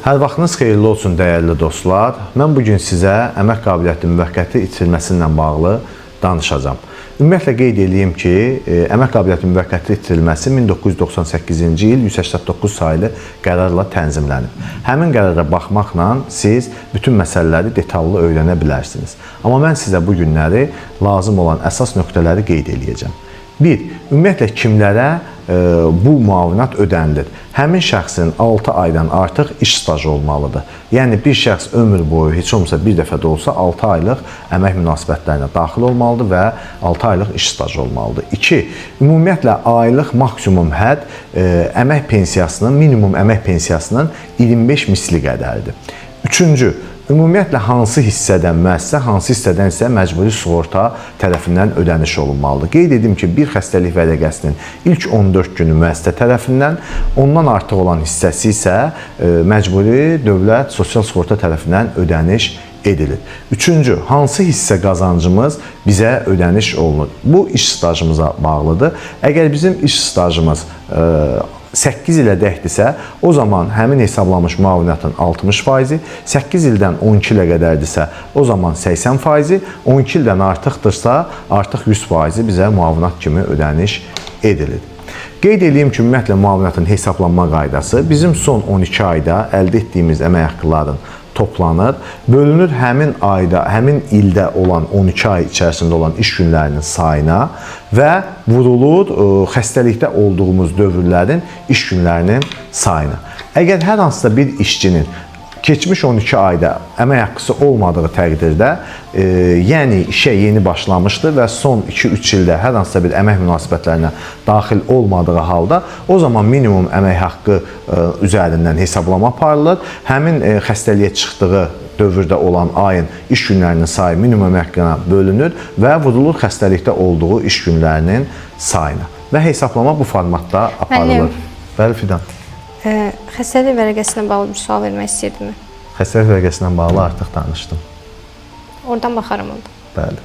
Hər vaxtınız xeyirli olsun, dəyərli dostlar. Mən bugün sizə əmək qabiliyyəti müvəqqəti itirilməsindən bağlı danışacağam. Ümumiyyətlə qeyd edeyim ki, əmək qabiliyyəti müvəqqəti itirilməsi 1998-ci il 189 saylı qərarla tənzimlənib. Həmin qərara baxmaqla siz bütün məsələləri detallı öyrənə bilərsiniz. Amma mən sizə bu günləri lazım olan əsas nöqtələri qeyd edəcəm. 1. Ümumiyyətlə kimlərə bu müavinət ödənilir? Həmin şəxsin 6 aydan artıq iş stajı olmalıdır. Yəni bir şəxs ömür boyu heç olmasa bir dəfə də olsa 6 aylıq əmək münasibətlərinə daxil olmalıdır və 6 aylıq iş stajı olmalıdır. 2. Ümumiyyətlə aylıq maksimum hədd əmək pensiyasının, minimum əmək pensiyasının 25 misli qədəridir. 3. Ümumiyyətlə hansı hissədən müəssisə, hansı hissədən isə məcburi sığorta tərəfindən ödəniş olunmalıdır. Qeyd edim ki, bir xəstəlik vərəqəsinin ilk 14 günü müəssisə tərəfindən, ondan artıq olan hissəsi isə məcburi dövlət sosial sığorta tərəfindən ödəniş edilir. 3. Hansı hissə qazancımız bizə ödəniş olunur? Bu iş stajımıza bağlıdır. Əgər bizim iş stajımız 8 ilə dəhddirsə, o zaman həmin hesablanmış müavinətin 60%, 8 ildən 12 ilə qədərdirsə, o zaman 80%, 12 ildən artıqdırsa, artıq 100% bizə müavinət kimi ödəniş edilir. Qeyd edeyim ki, ümumiyyətlə müavinətin hesablanma qaydası bizim son 12 ayda əldə etdiyimiz əmək haqqıların toplanır, bölünür həmin ayda, həmin ildə olan 12 ay içərisində olan iş günlərinin sayına və vurulur xəstəlikdə olduğumuz dövrlərin iş günlərinin sayına. Əgər hər hansısa bir işçinin keçmiş 12 ayda əmək haqqısı olmadığı təqdirdə, yəni işə yeni başlamışdır və son 2-3 ildə hər hansısa bir əmək münasibətlərinə daxil olmadığı halda, o zaman minimum əmək haqqı üzərindən hesablama aparılır. Həmin xəstəliyə çıxdığı dövrdə olan ayın iş günlərinin sayı minimum əmək haqqına bölünür və vurulur xəstəlikdə olduğu iş günlərinin sayına. Və hesablama bu formatda aparılır. Bəli, Fidan. Xəstəlik vərəqəsinə bağlı bir sual vermək istəyirdimi? Xəstəlik vərəqəsinə bağlı artıq danışdım. Oradan baxarım onda. Bəli.